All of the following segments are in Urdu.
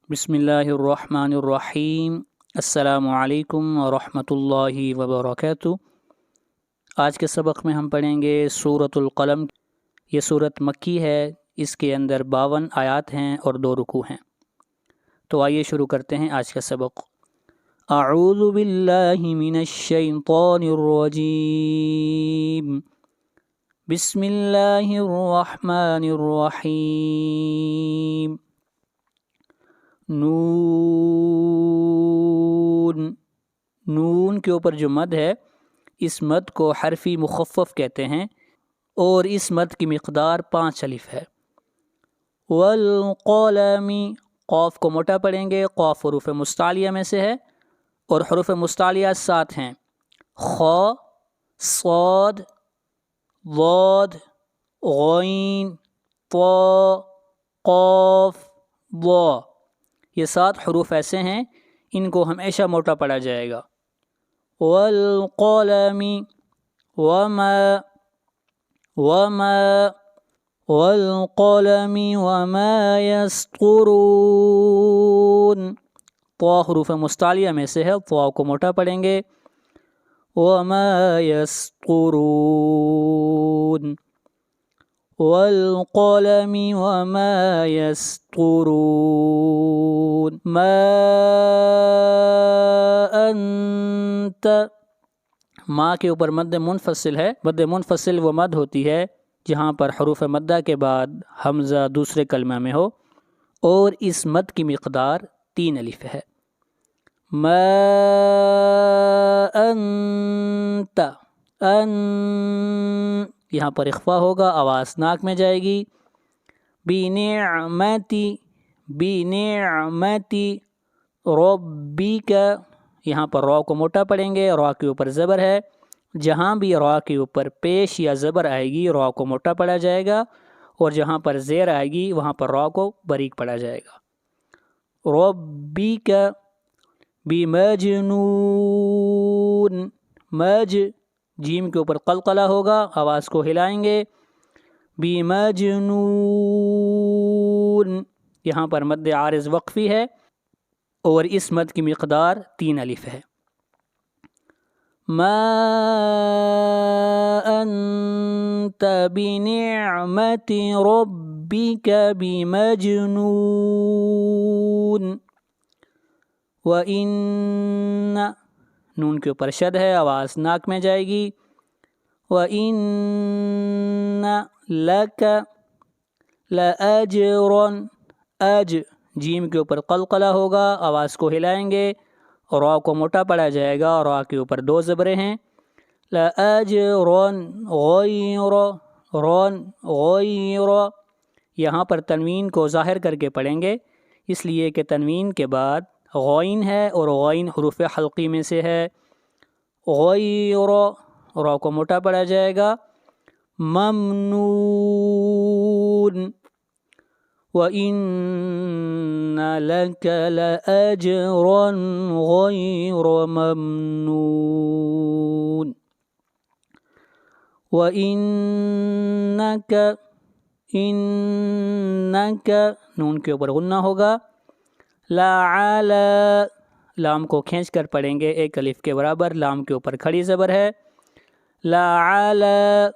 بسم اللہ الرحمن الرحیم۔ السلام علیکم ورحمۃ اللہ وبرکاتہ۔ آج کے سبق میں ہم پڑھیں گے سورۃ القلم۔ یہ سورت مکی ہے، اس کے اندر 52 آیات ہیں اور 2 رکوع ہیں۔ تو آئیے شروع کرتے ہیں آج کا سبق۔ اعوذ باللہ من الشیطان الرجیم، بسم اللہ الرحمن الرحیم۔ نون کے اوپر جو مد ہے، اس مد کو حرفی مخفف کہتے ہیں اور اس مد کی مقدار 5 الف ہے۔ والقلم، قاف کو موٹا پڑھیں گے، قاف حروف مستعلیہ میں سے ہے اور حروف مستعلیہ 7 ہیں: خ، صاد، ضاد، غین، طا، قاف، ضا۔ یہ 7 حروف ایسے ہیں، ان کو ہمیشہ موٹا پڑھا جائے گا۔ والقلم والقلم وما يسطرون۔ طا حروف مستعلیہ میں سے ہے، طا کو موٹا پڑھیں گے۔ وما يسطرون، والقلم وما يسطرون۔ ما انت، ما کے اوپر مد منفصل ہے۔ مد منفصل وہ مد ہوتی ہے جہاں پر حروف مدہ کے بعد حمزہ دوسرے کلمہ میں ہو، اور اس مد کی مقدار 3 الف ہے۔ ما انت، یہاں پر اخفا ہوگا، آواز ناک میں جائے گی۔ بنعمتی، بنعمتی ربک، یہاں پر را کو موٹا پڑھیں گے، را کے اوپر زبر ہے۔ جہاں بھی را کے اوپر پیش یا زبر آئے گی، را کو موٹا پڑھا جائے گا، اور جہاں پر زیر آئے گی وہاں پر را کو باریک پڑھا جائے گا۔ ربک بمجنون، جیم کے اوپر قلقلہ ہوگا، آواز کو ہلائیں گے۔ بمجنون، یہاں پر مد عارض وقفی ہے اور اس مد کی مقدار 3 الف ہے۔ ما انت بنعمت ربک بمجنون۔ وَإِنَّ، نون کے اوپر شد ہے، آواز ناک میں جائے گی۔ وَإِنَّ لَكَ لَأَجْرًا، جیم کے اوپر قلقلہ ہوگا، آواز کو ہلائیں گے، را کو موٹا پڑھا جائے گا، را کے اوپر 2 زبریں ہیں۔ لَأَجْرًا غَيْرَ، غَيْرَ، یہاں پر تنوین کو ظاہر کر کے پڑھیں گے، اس لیے کہ تنوین کے بعد غین ہے اور غین حروف حلقی میں سے ہے۔ غیر، را کو موٹا پڑھا جائے گا۔ ممنون، وَإِنَّ لَكَ لَأَجْرًا غَيْرَ مَمْنُونٍ۔ وَإِنَّكَ، إِنَّكَ، نون کے اوپر غنہ ہوگا۔ لَعَلَى، لام کو کھینچ کر پڑھیں گے، 1 الف کے برابر، لام کے اوپر کھڑی زبر ہے۔ لَعَلَى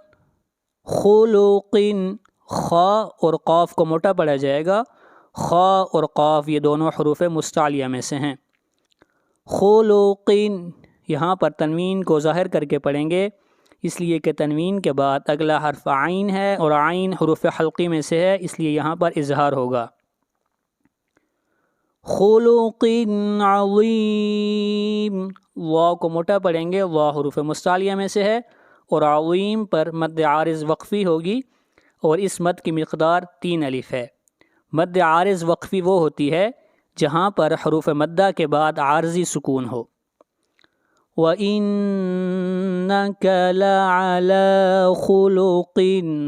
خُلُقٍ، خا اور قاف کو موٹا پڑھا جائے گا، خا اور قاف یہ دونوں حروف مستعلیہ میں سے ہیں۔ خُلُقٍ، یہاں پر تنوین کو ظاہر کر کے پڑھیں گے، اس لیے کہ تنوین کے بعد اگلا حرف عین ہے اور عین حروف حلقی میں سے ہے، اس لیے یہاں پر اظہار ہوگا۔ خُلُقٍ عظیم، وا کو موٹا پڑھیں گے، وا حروف مستعلیہ میں سے ہے اور عظیم پر مد عارض وقفی ہوگی اور اس مد کی مقدار 3 الف ہے۔ مد عارض وقفی وہ ہوتی ہے جہاں پر حروف مدہ کے بعد عارضی سکون ہو۔ وَإِنَّكَ لَعَلَى خُلُقٍ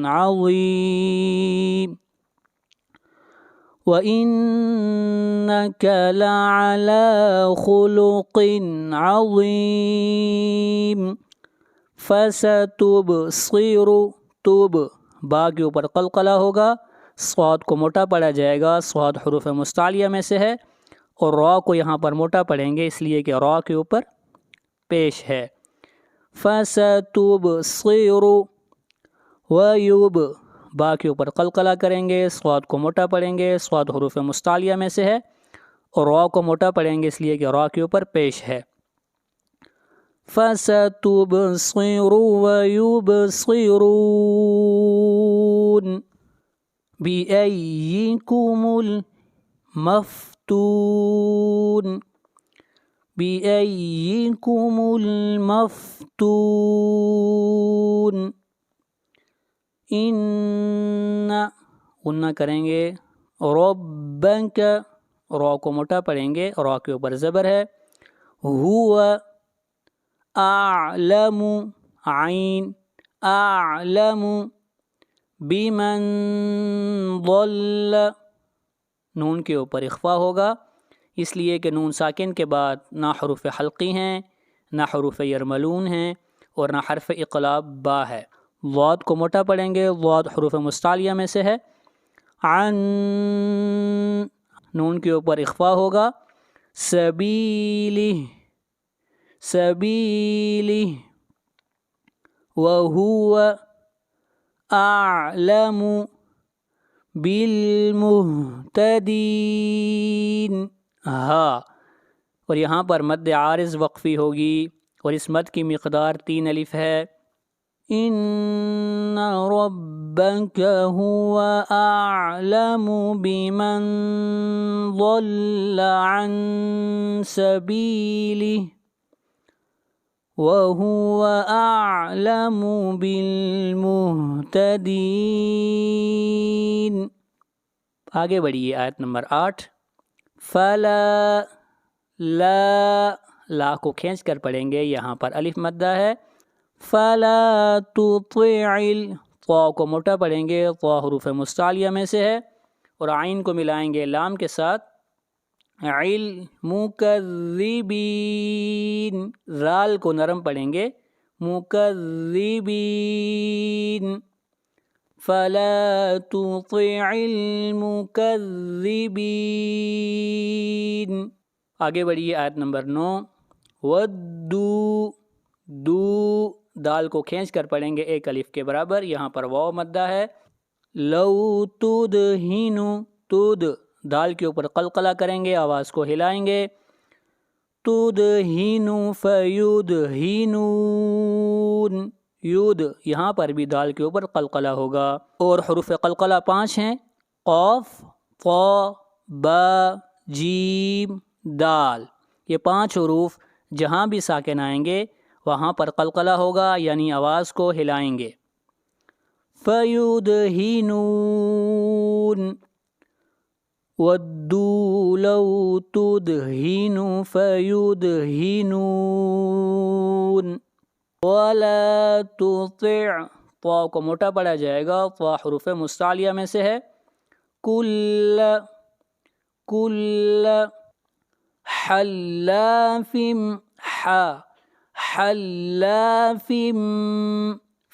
عَظِيمٍ، وَإِنَّكَ لَعَلَى خُلُقٍ عَظِيمٍ۔ فَسَتُبْصِرُ، تب، با کے اوپر قلقلہ ہوگا، صاد کو موٹا پڑھا جائے گا، صاد حروف مستعلیہ میں سے ہے اور را کو یہاں پر موٹا پڑھیں گے اس لیے کہ را کے اوپر پیش ہے۔ فَسَتُبْصِرُ وَيُب، با کے اوپر قلقلہ کریں گے، صاد کو موٹا پڑھیں گے، صاد حروف مستعلیہ میں سے ہے، اور را کو موٹا پڑھیں گے اس لیے کہ را کے اوپر پیش ہے۔ فَسَتُبْصِرُ وَيُبْصِرُونَ بِأَيِّكُمُ الْمَفْتُونُ بِأَيِّكُمُ الْمَفْتُونُ غنہ کریں گے، رَبَّکَ، را کو موٹا پڑھیں گے، را کے اوپر زبر ہے، هو اعلم، عین اعلم، بمن ضل، نون کے اوپر اخفا ہوگا اس لیے کہ نون ساکن کے بعد نہ حروف حلقی ہیں، نہ حروف یرملون ہیں، اور نہ حرف اقلاب با ہے۔ ضاد کو موٹا پڑھیں گے، ضاد حروف مستعلیہ میں سے ہے، عن، نون کے اوپر اخفا ہوگا، سبیلہ، سبیلہ، وہو اعلم بالمہتدین، ہاں، اور یہاں پر مد عارض وقفی ہوگی اور اس مد کی مقدار 3 الف ہے۔ ان ربک هو اعلم بمن ضل عن سبیلہ وهو اعلم بالمہتدین۔ آگے بڑھیے، آیت نمبر 8۔ فلا، لا کو کھینچ کر پڑھیں گے، یہاں پر الف مدہ ہے، فلا تطع، طا کو موٹا پڑھیں گے، طا حروف مستعلیہ میں سے ہے، اور عین کو ملائیں گے لام کے ساتھ، مکذبین، رال کو نرم پڑھیں گے، مکذبین، فلا تطع المکذبین۔ آگے بڑھیے، آیت نمبر 9۔ ودو، دو، دال کو کھینچ کر پڑھیں گے 1 الف کے برابر، یہاں پر واو مدہ ہے، لو تدہن، تد، دال کے اوپر قلقلہ کریں گے، آواز کو ہلائیں گے، تدہن فیدہنون، یود، یہاں پر بھی دال کے اوپر قلقلہ ہوگا، اور حروف قلقلہ 5 ہیں، قاف، طا، با، جیم، دال، یہ 5 حروف جہاں بھی ساکن آئیں گے وہاں پر قلقلہ ہوگا، یعنی آواز کو ہلائیں گے۔ فیدہنون، ودو لو تدہن فیدہنون، ولا تطع، طا کو موٹا پڑھا جائے گا، طا حروف مستعلیہ میں سے ہے، کل، کل، حلاف، حلاف،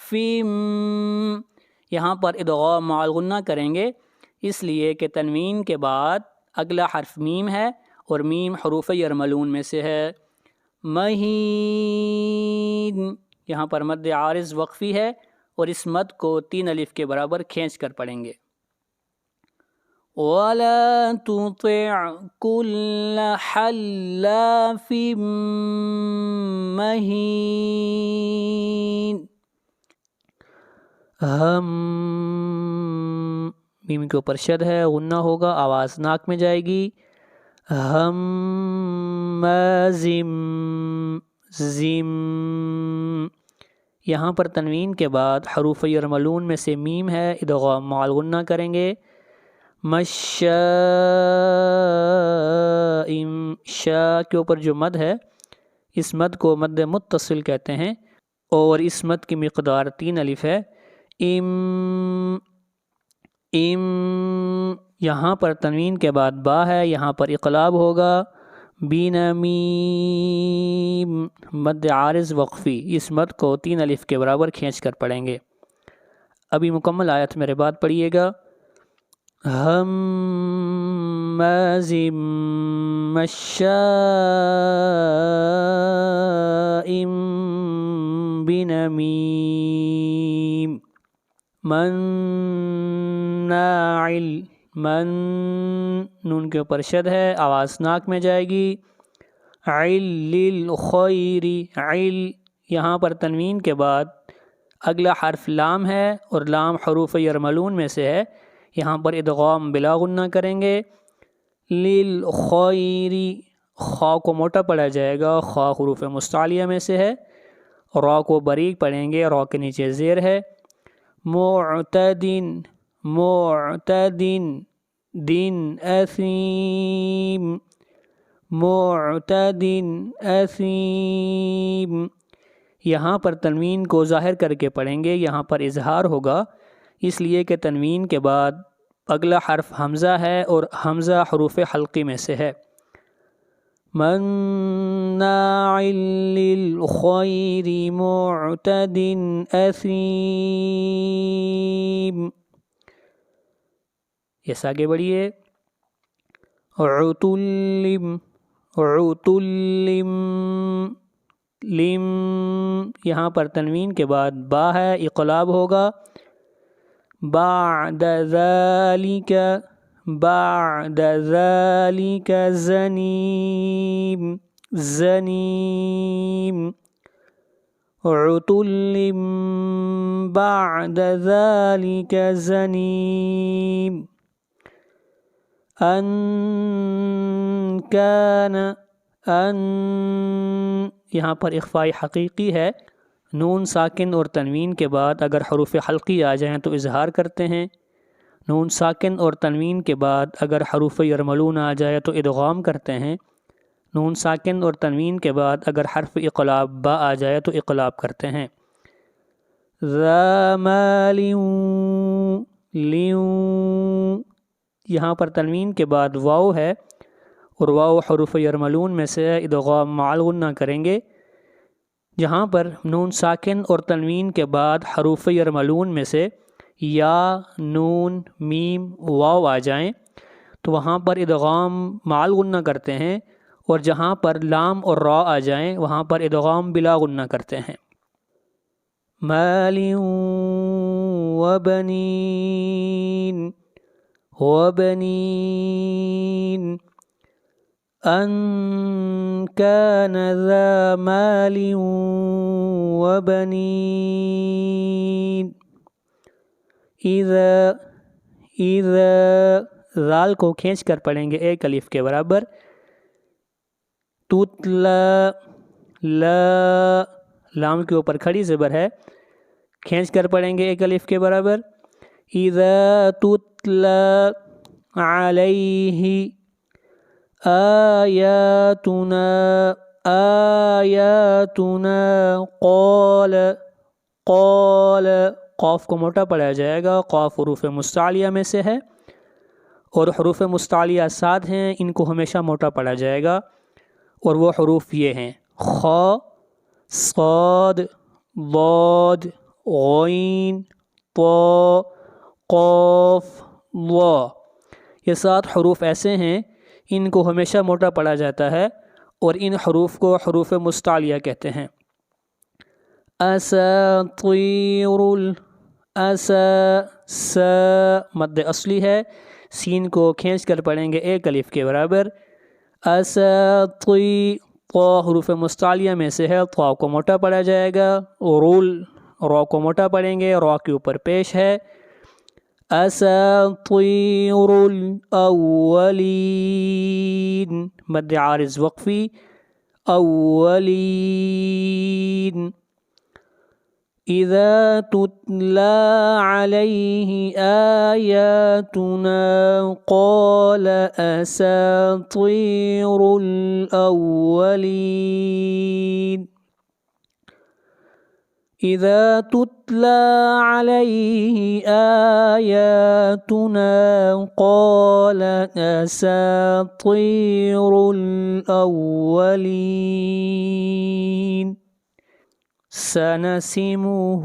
فم، یہاں پر ادغام مع الغنہ کریں گے اس لیے کہ تنوین کے بعد اگلا حرف میم ہے، اور میم حروف یرملون میں سے ہے۔ مہین، یہاں پر مد عارض وقفی ہے اور اس مد کو 3 الف کے برابر کھینچ کر پڑھیں گے۔ وَلَا تُطِعْ كُلَّ حَلَّافٍ مَّهِينٍ، ہم، میم کے اوپر شد ہے، غنہ ہوگا، آواز ناک میں جائے گی، ہم، مازم، زم، یہاں پر تنوین کے بعد حروف یرملون میں سے میم ہے، ادغام مع الغنہ کریں گے، مشائم، شا کے اوپر جو مد ہے اس مد کو مد متصل کہتے ہیں، اور اس مد کی مقدار 3 الف ہے۔ ام، ام، یہاں پر تنوین کے بعد با ہے، یہاں پر اقلاب ہوگا، بینمیم، مد عارض وقفی، اس مد کو 3 الف کے برابر کھینچ کر پڑھیں گے۔ ابھی مکمل آیت میرے بعد پڑھیے گا۔ ہم هماز مشاء بنمیم مناع من نون کے اوپر شد ہے، آواز ناک میں جائے گی. للخیر عل، یہاں پر تنوین کے بعد اگلا حرف لام ہے اور لام حروف یرملون میں سے ہے، یہاں پر ادغام بلا غنہ کریں گے. للخیر، خا کو موٹا پڑھا جائے گا، خا حروف مستعلیہ میں سے ہے. را کو باریک پڑھیں گے، را کے نیچے زیر ہے. معتدن دن اثیم معتدن اثیم، یہاں پر تنوین کو ظاہر کر کے پڑھیں گے، یہاں پر اظہار ہوگا اس لیے کہ تنوین کے بعد اگلا حرف حمزہ ہے اور حمزہ حروف حلقی میں سے ہے. مناع للخیر معتد اثیم. یس آگے بڑھیے. عتلم لم، یہاں پر تنوین کے بعد با ہے، اقلاب ہوگا. بعد ذلك زنیم عتلم بعد ذلك زنیم. ان یہاں پر اخفاء حقیقی ہے، نون ساکن اور تنوین کے بعد اگر حروف حلقی آ جائیں تو اظہار کرتے ہیں، نون ساکن اور تنوین کے بعد اگر حروف یرملون آ جائے تو ادغام کرتے ہیں، نون ساکن اور تنوین کے بعد اگر حرف اقلاب با آ جائے تو اقلاب کرتے ہیں. ذا مال یہاں پر تنوین کے بعد واو ہے اور واو حروف یرملون میں سے ادغام مع الغنہ کریں گے. جہاں پر نون ساکن اور تنوین کے بعد حروف یرملون میں سے یا نون میم واو آ جائیں تو وہاں پر ادغام مع الغنہ کرتے ہیں، اور جہاں پر لام اور را آ جائیں وہاں پر ادغام بلا غنہ کرتے ہیں. مال وبنين أن كان ذا مال وبنين. اذا ذال کو کھینچ کر پڑھیں گے ایک الف کے برابر. تتلا لام کے اوپر کھڑی زبر ہے، کھینچ کر پڑھیں گے ایک الف کے برابر. اذا تتلا علیہ آیاتنا قال قاف کو موٹا پڑھا جائے گا، قاف حروف مستعلیہ میں سے ہے اور حروف مستعلیہ 7 ہیں، ان کو ہمیشہ موٹا پڑھا جائے گا، اور وہ حروف یہ ہیں: خا، صاد، ضاد، غین، طا، قاف، وا. یہ 7 حروف ایسے ہیں ان کو ہمیشہ موٹا پڑھا جاتا ہے اور ان حروف کو حروف مستعلیہ کہتے ہیں. اساطیر مد اصلی ہے، سین کو کھینچ کر پڑھیں گے ایک الف کے برابر. طا حروف مستعلیہ میں سے ہے، طا کو موٹا پڑھا جائے گا. را کو موٹا پڑھیں گے، را کے اوپر پیش ہے. اساطیر الاولین مد عارض وقفی اولین. اذا تتلى عليه آياتنا قال اساطیر الاولین. اذا تتلى عليه آياتنا قال اساطیر الاولین. سنسمه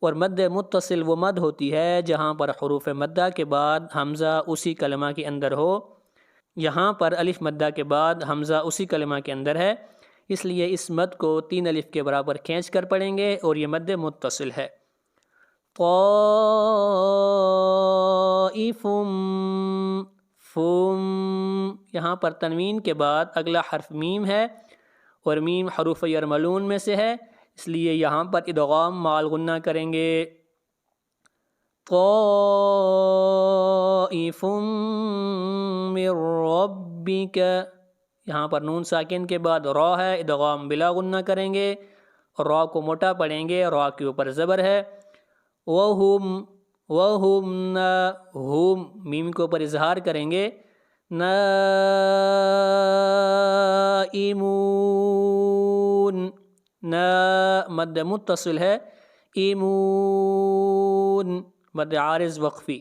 اور مد متصل وہ مد ہوتی ہے جہاں پر حروف مدہ کے بعد حمزہ اسی کلمہ کے اندر ہو. یہاں پر الف مدہ کے بعد حمزہ اسی کلمہ کے اندر ہے، اس لیے اس مد کو 3 الف کے برابر کھینچ کر پڑھیں گے اور یہ مد متصل ہے. طائف فم، یہاں پر تنوین کے بعد اگلا حرف میم ہے اور میم حروف یرملون میں سے ہے، اس لیے یہاں پر ادغام مع الغنہ کریں گے. طائف من ربک، یہاں پر نون ساکن کے بعد را ہے، ادغام بلا غنہ کریں گے اور را کو موٹا پڑھیں گے، را کے اوپر زبر ہے. وَهُمْ ہم میم کے اوپر اظہار کریں گے. نائمون، نا مد متصل ہے، ایمون مد عارض وقفی.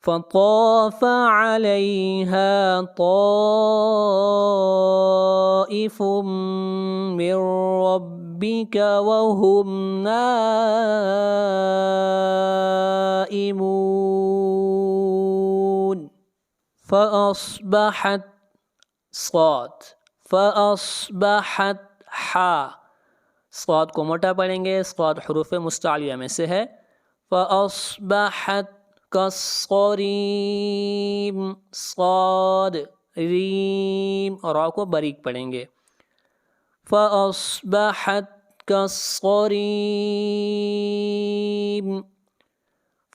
فطاف علیہا طائف من ربک وهم نائمون. فأصبحت صاد، فأصبحت حا، صاد کو موٹا پڑھیں گے، صاد حروف مستعلیہ میں سے ہے. فأصبحت کالصریم، صاد ریم اور را کو باریک پڑھیں گے. فأصبحت کالصریم،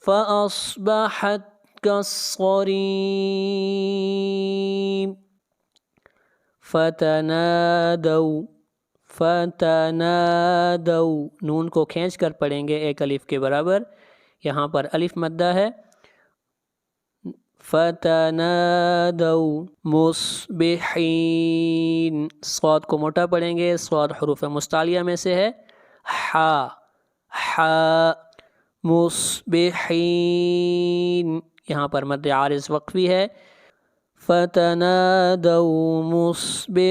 فأصبحت کالصریم. فتنادوا، فتنادوا نون کو کھینچ کر پڑھیں گے 1 الف کے برابر، یہاں پر الف مدہ ہے. فتنادوا مصبحین، صاد کو موٹا پڑھیں گے، صاد حروف مستعلیہ میں سے ہے. حا، حا مصبحین، یہاں پر مد عارض وقفی ہے. فتنادوا مصبحین،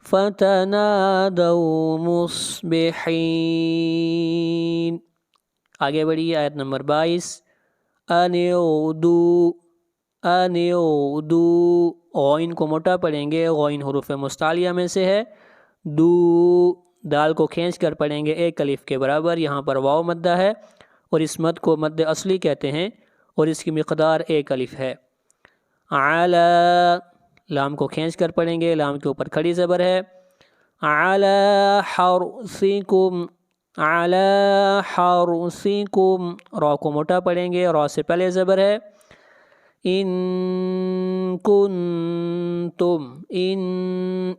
فتنادوا مصبحین. آگے بڑھیے، آیت نمبر 22. ان اغدو، ان اغدو، غین کو موٹا پڑھیں گے، غین حروف مستعلیہ میں سے ہے. دو، دال کو کھینچ کر پڑھیں گے 1 الف کے برابر، یہاں پر واو مدہ ہے اور اس مد کو مد اصلی کہتے ہیں اور اس کی مقدار 1 الف ہے. علی، لام کو کھینچ کر پڑھیں گے، لام کے اوپر کھڑی زبر ہے. علی حرثکم، علی حرثکم، را کو موٹا پڑھیں گے، را سے پہلے زبر ہے. ان کنتم، ان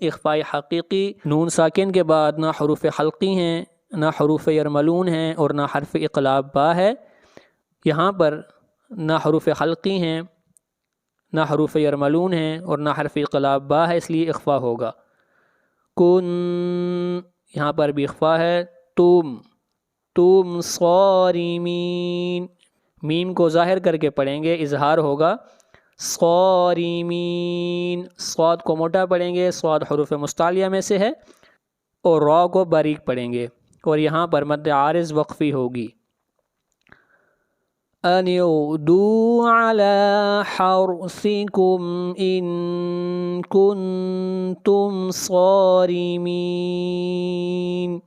اخفاء حقیقی، نون ساکن کے بعد نہ حروف حلقی ہیں، نہ حروف یرملون ہیں اور نہ حرف اقلاب با ہے. یہاں پر نہ حروف حلقی ہیں، نہ حروف یرملون ہیں اور نہ حرف اقلاب با ہے، اس لیے اخفاء ہوگا. کن، یہاں پر بھی اخفاء ہے. تم، تم صارمین، میم کو ظاہر کر کے پڑھیں گے، اظہار ہوگا. صارمین، صاد کو موٹا پڑھیں گے، صاد حروف مستعلیہ میں سے ہے اور را کو باریک پڑھیں گے اور یہاں پر مد عارض وقفی ہوگی. ان اغدوا علی حرثکم ان کنتم صارمین.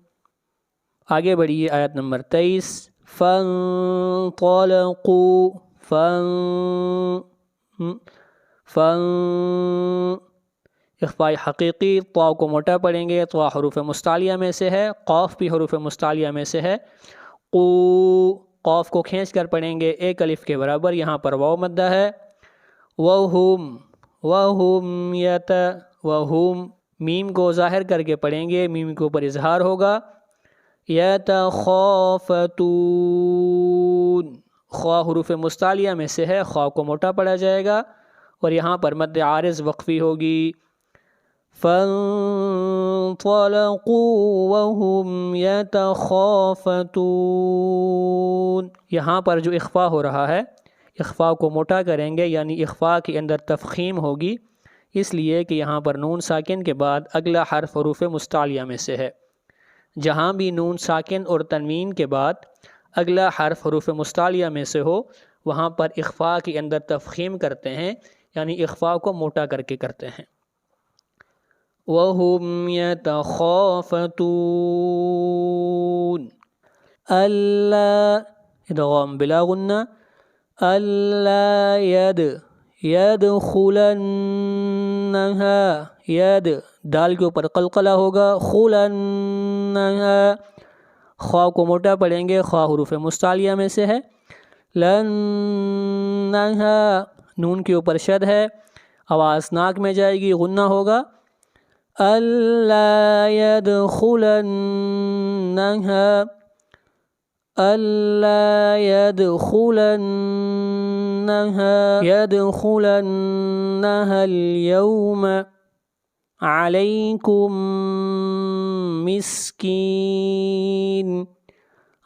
آگے بڑھیے، آیت نمبر 23. فانطلقوا، اخفاء حقیقی، طا کو موٹا پڑھیں گے، طا حروف مستعلیہ میں سے ہے، قاف بھی حروف مستعلیہ میں سے ہے. قو، قاف کو کھینچ کر پڑھیں گے 1 الف کے برابر، یہاں پر واو مدہ ہے. وہم، وہم وہم، میم کو ظاہر کر کے پڑھیں گے، میم کے اوپر اظہار ہوگا. یتخافتون، خوا حروف مستعلیہ میں سے ہے، خوا کو موٹا پڑھا جائے گا اور یہاں پر مد عارض وقفی ہوگی. فانطلقوا وهم يتخافتون، یہاں پر جو اخفاء ہو رہا ہے، اخفاء کو موٹا کریں گے، یعنی اخفاء کے اندر تفخیم ہوگی، اس لیے کہ یہاں پر نون ساکن کے بعد اگلا حرف حروف مستعلیہ میں سے ہے. جہاں بھی نون ساکن اور تنوین کے بعد اگلا حرف حروف مستعلیہ میں سے ہو وہاں پر اخفاء کے اندر تفخیم کرتے ہیں، یعنی اخفاء کو موٹا کر کے کرتے ہیں۔ وَهُمْ يَتَخَافَتُونَ اللہ ادغام بلا غنہ، اللہ يدخلنها ید دال کے اوپر قلقلہ ہوگا، خلنها خواہ کو موٹا پڑھیں گے، خواہ حروف مستعلیہ میں سے ہے، لنها نون کے اوپر شد ہے، آواز ناک میں جائے گی، غنہ ہوگا، اللہ يدخلنها اللہ يدخلنها اليوم علیکم مسکین،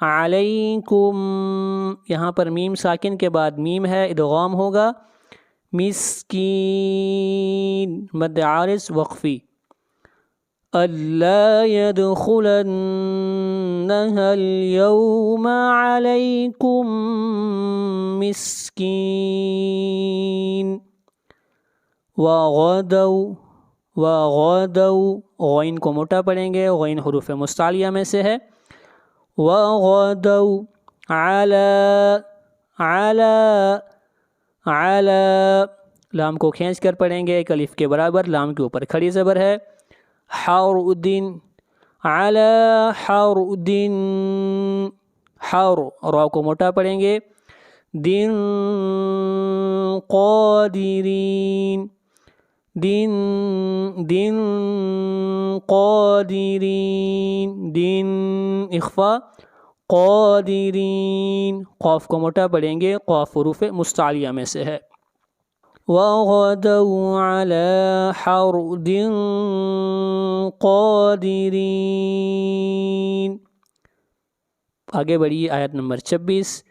علیکم یہاں پر میم ساکن کے بعد میم ہے، ادغام ہوگا، مسکین مد عارض وقفی، اللہ يدخلنها اليوم علیکم مسکین، وغدوا غین کو موٹا پڑھیں گے، غین حروف مستعلیہ میں سے ہے، وغدوا علی لام کو کھینچ کر پڑھیں گے، ایک الف کے برابر، لام کے اوپر کھڑی زبر ہے، حرد علی حرد را کو موٹا پڑھیں گے، دن قادرین دن قادرین، دن اخفا، قادرین قاف کو موٹا پڑھیں گے، قاف حروف مستعلیہ میں سے ہے، وغدوا علی حرد قادرین۔ آگے بڑھیے آیت نمبر 26،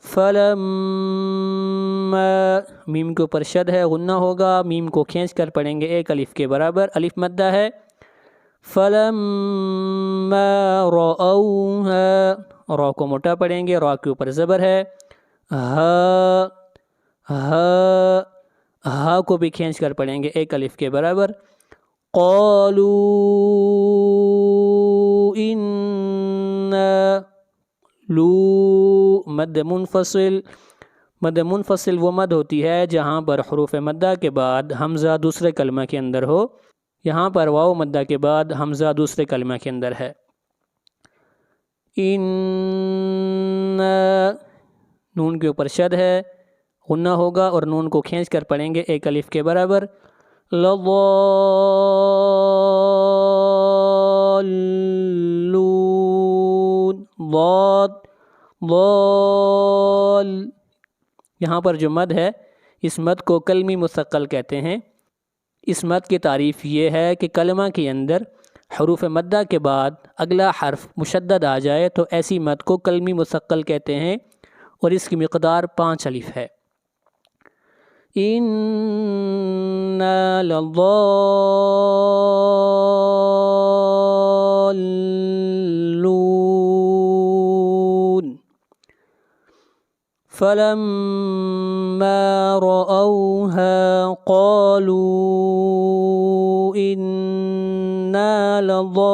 فلما میم کے اوپر شد ہے، غنہ ہوگا، میم کو کھینچ کر پڑھیں گے، ایک الف کے برابر، الف مدہ ہے، فلما رأوها را کو موٹا پڑھیں گے، را کے اوپر زبر ہے، ہا کو بھی کھینچ کر پڑھیں گے، ایک الف کے برابر، قالوا انا لو مد منفصل، مد منفصل وہ مد ہوتی ہے جہاں پر حروف مدہ کے بعد حمزہ دوسرے کلمہ کے اندر ہو، یہاں پر واو مدہ کے بعد حمزہ دوسرے کلمہ کے اندر ہے، نون کے اوپر شد ہے، غنہ ہوگا اور نون کو کھینچ کر پڑھیں گے، ایک الف کے برابر، لضالون ضال یہاں پر جو مد ہے اس مد کو کلمی مثقل کہتے ہیں۔ اس مد کی تعریف یہ ہے کہ کلمہ کے اندر حروف مدہ کے بعد اگلا حرف مشدد آ جائے تو ایسی مد کو کلمی مثقل کہتے ہیں، اور اس کی مقدار 5 الف ہے۔ اِنَّا لَضَالُّونَ فَلَمَّا رَأَوْهَا قَالُوا إِنَّا لَضَالُّونَ۔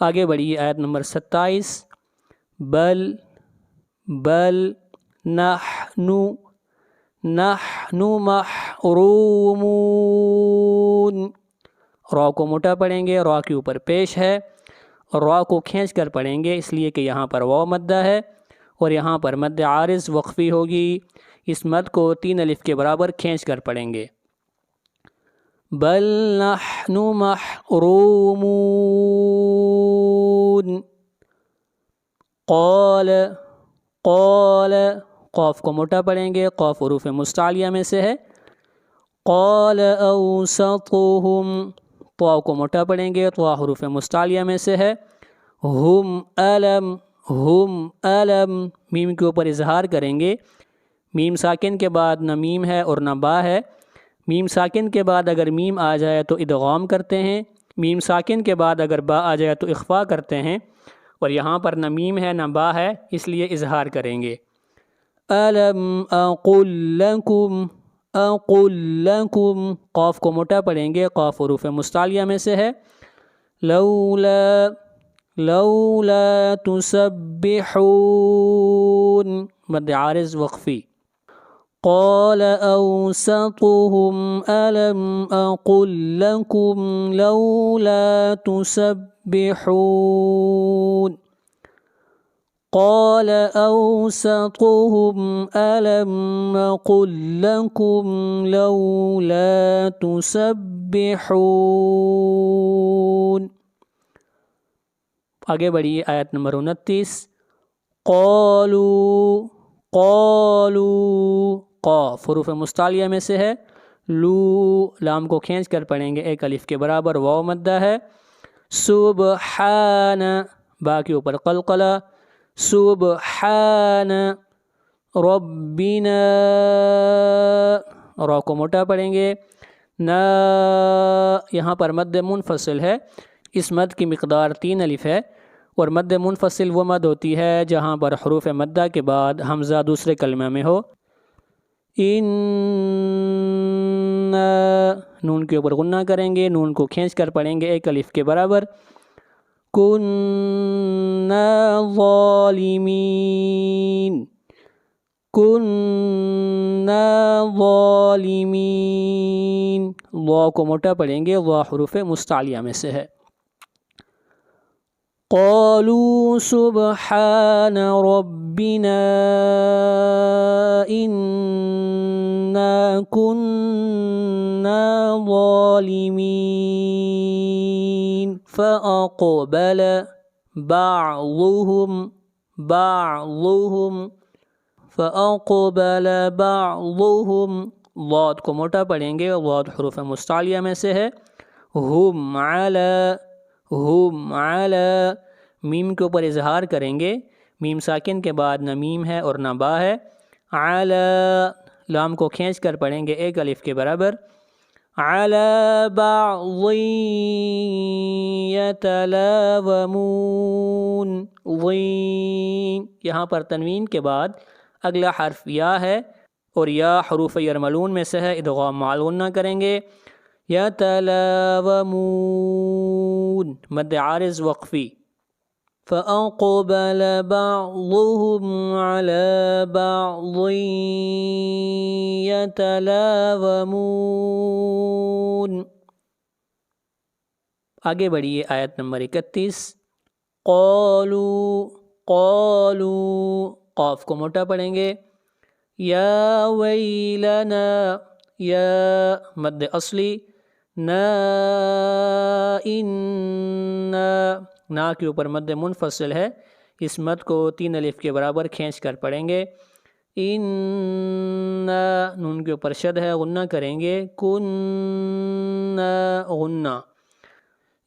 آگے بڑھیے آیت نمبر 27، بل نحن محرومون، را کو موٹا پڑھیں گے، را کے اوپر پیش ہے، اور را کو کھینچ کر پڑھیں گے اس لیے کہ یہاں پر واو مدہ ہے اور یہاں پر مد عارض وقفی ہوگی، اس مد کو 3 الف کے برابر کھینچ کر پڑھیں گے، بل نحن محرومون، قال قاف کو موٹا پڑھیں گے، قاف حروف مستعلیہ میں سے ہے، قال اوسطهم طا کو موٹا پڑھیں گے، طا حروف مستعلیہ میں سے ہے، ہم علم میم کے اوپر اظہار کریں گے، میم ساکن کے بعد نہ میم ہے اور نہ با ہے۔ میم ساکن کے بعد اگر میم آ جائے تو ادغام کرتے ہیں، میم ساکن کے بعد اگر با آ جائے تو اخفا کرتے ہیں، اور یہاں پر نہ میم ہے نہ با ہے اس لیے اظہار کریں گے۔ الم اقل لکم، اقل لکم، قاف کو موٹا پڑھیں گے، قاف حروف مستعلیہ میں سے ہے۔ لولا، لولا تسبحون، مد عارض وقفی۔ قال اوسطهم الم اقل لکم لولا تسبحون، قال اوسطهم الم اقل لکم لولا تسبحون۔ آگے بڑھیے، آیت نمبر 29۔ قالوا، قالوا، قاف حروف مستعلیہ میں سے ہے۔ لو، لام کو کھینچ کر پڑھیں گے، ایک الف کے برابر، واو مدہ ہے۔ سبحان، با کے اوپر قلقلہ، سبحان ربنا، را کو موٹا پڑھیں گے۔ نا، یہاں پر مد منفصل ہے، اس مد کی مقدار 3 الف ہے، اور مد منفصل وہ مد ہوتی ہے جہاں پر حروف مدہ کے بعد حمزہ دوسرے کلمہ میں ہو۔ ان، نون کے اوپر غنہ کریں گے، نون کو کھینچ کر پڑھیں گے، ایک الف کے برابر۔ کننا ظالمین، کننا ظالمین، وا کو موٹا پڑھیں گے، وا حروف مستعلیہ میں سے ہے۔ قالوا سبحان ربنا إنا كنا ظالمين فأقبل بعضهم، بعضهم، فأقبل بعضهم، ضاد کو موٹا پڑھیں گے، ضاد حروف مستعلیہ میں سے ہے۔ ہم علی، ہم علی، میم کے اوپر اظہار کریں گے، میم ساکن کے بعد نہ میم ہے اور نہ با ہے۔ علی، لام کو کھینچ کر پڑھیں گے، ایک الف کے برابر۔ علی بعض یتلاومون، یہاں پر تنوین کے بعد اگلا حرف یا ہے، اور یا حروف یرملون میں سے ہے، ادغام مع الغنہ کریں گے۔ یتلاومون، مد عارض وقفی۔ فأقبل بعضهم على بعض يتلاومون۔ آگے بڑھیے، آیت نمبر 31۔ قالوا، قالوا، قاف کو موٹا پڑھیں گے۔ یا ویلنا، یا مد اصلی، نا، انا، نا کے اوپر مد منفصل ہے، اس مد کو 3 الف کے برابر کھینچ کر پڑھیں گے۔ انا، نون کے اوپر شد ہے، غنہ کریں گے۔ کننا، غنہ۔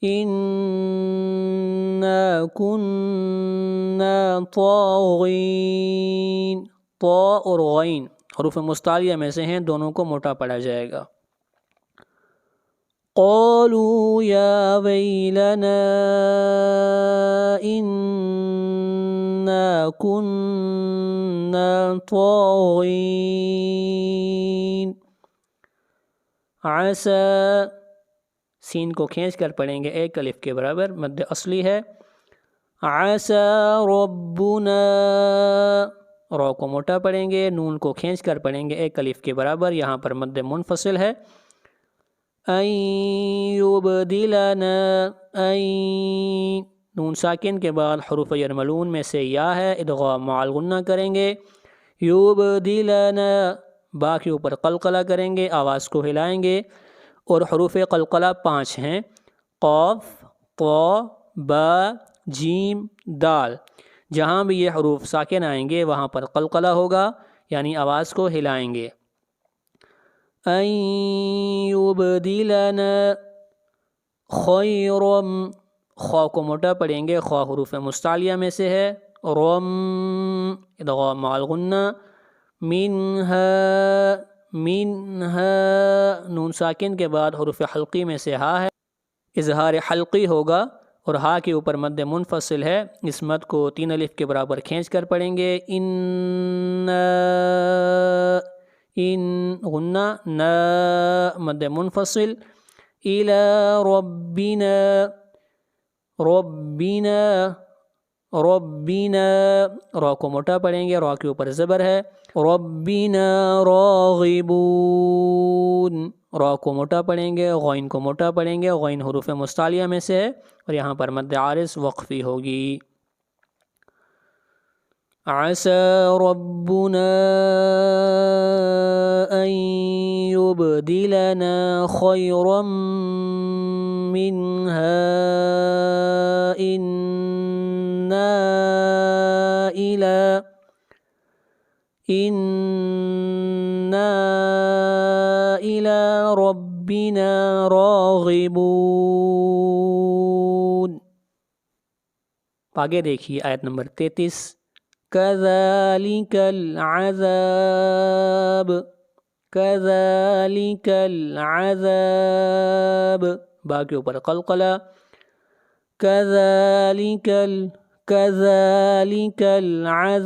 انا کننا طاغین، طا اور غین حروف مستعلیہ میں سے ہیں، دونوں کو موٹا پڑھا جائے گا۔ قالوا یا ویلنا انا کننا طاغین۔ عسى، سین کو کھینچ کر پڑھیں گے، ایک الف کے برابر، مد اصلی ہے۔ عسى ربنا، را کو موٹا پڑھیں گے، نون کو کھینچ کر پڑھیں گے، ایک الف کے برابر، یہاں پر مد منفصل ہے۔ ان یبدلنا، این، نون ساکن کے بعد حروف یرملون میں سے یا ہے، ادغام مع الغنہ کریں گے۔ یبدلنا، با کے اوپر قلقلہ کریں گے، آواز کو ہلائیں گے، اور حروف قلقلہ 5 ہیں، قاف، طا، با، جیم، دال۔ جہاں بھی یہ حروف ساکن آئیں گے وہاں پر قلقلہ ہوگا، یعنی آواز کو ہلائیں گے۔ ان یبدلنا خیرا، خا کو موٹا پڑھیں گے، خا حروف مستعلیہ میں سے ہے۔ رم، ادغام مع الغنہ، منها منها نون ساکن کے بعد حروف حلقی میں سے ہا ہے، اظہار حلقی ہوگا اور ہا کے اوپر مد منفصل ہے، اس مد کو 3 الف کے برابر کھینچ کر پڑھیں گے۔ ان غنہ نا مد منفصل، الى ربنا ربنا ربنا را کو موٹا پڑھیں گے، را کے اوپر زبر ہے، ربنا راغبون را کو موٹا پڑھیں گے، غین کو موٹا پڑھیں گے، غین حروف مستعلیہ میں سے ہے اور یہاں پر مد عارض وقفی ہوگی۔ عسى ربنا أن يبدلنا خيرا منها إنا إلى ربنا راغبون۔ آگے دیکھیے آیت نمبر 33، كذلك العذاب كذلك العذاب با کے اوپر قلقلہ، كذلك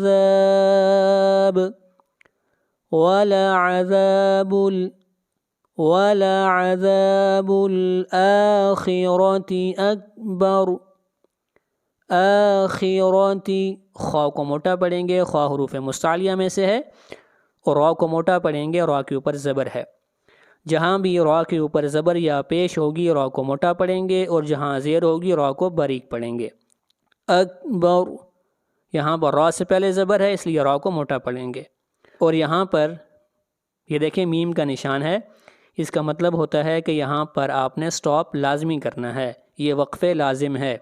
العذاب ولعذاب الآخرة أكبر آخرتی خواہ کو موٹا پڑھیں گے، خواہ حروف مستعلیہ میں سے ہے اور را کو موٹا پڑھیں گے، را کے اوپر زبر ہے، جہاں بھی را کے اوپر زبر یا پیش ہوگی را کو موٹا پڑھیں گے اور جہاں زیر ہوگی را کو باریک پڑھیں گے۔ اکبر یہاں پر را سے پہلے زبر ہے اس لیے را کو موٹا پڑھیں گے، اور یہاں پر یہ دیکھیں میم کا نشان ہے، اس کا مطلب ہوتا ہے کہ یہاں پر آپ نے سٹاپ لازمی کرنا ہے، یہ وقفے لازم ہے۔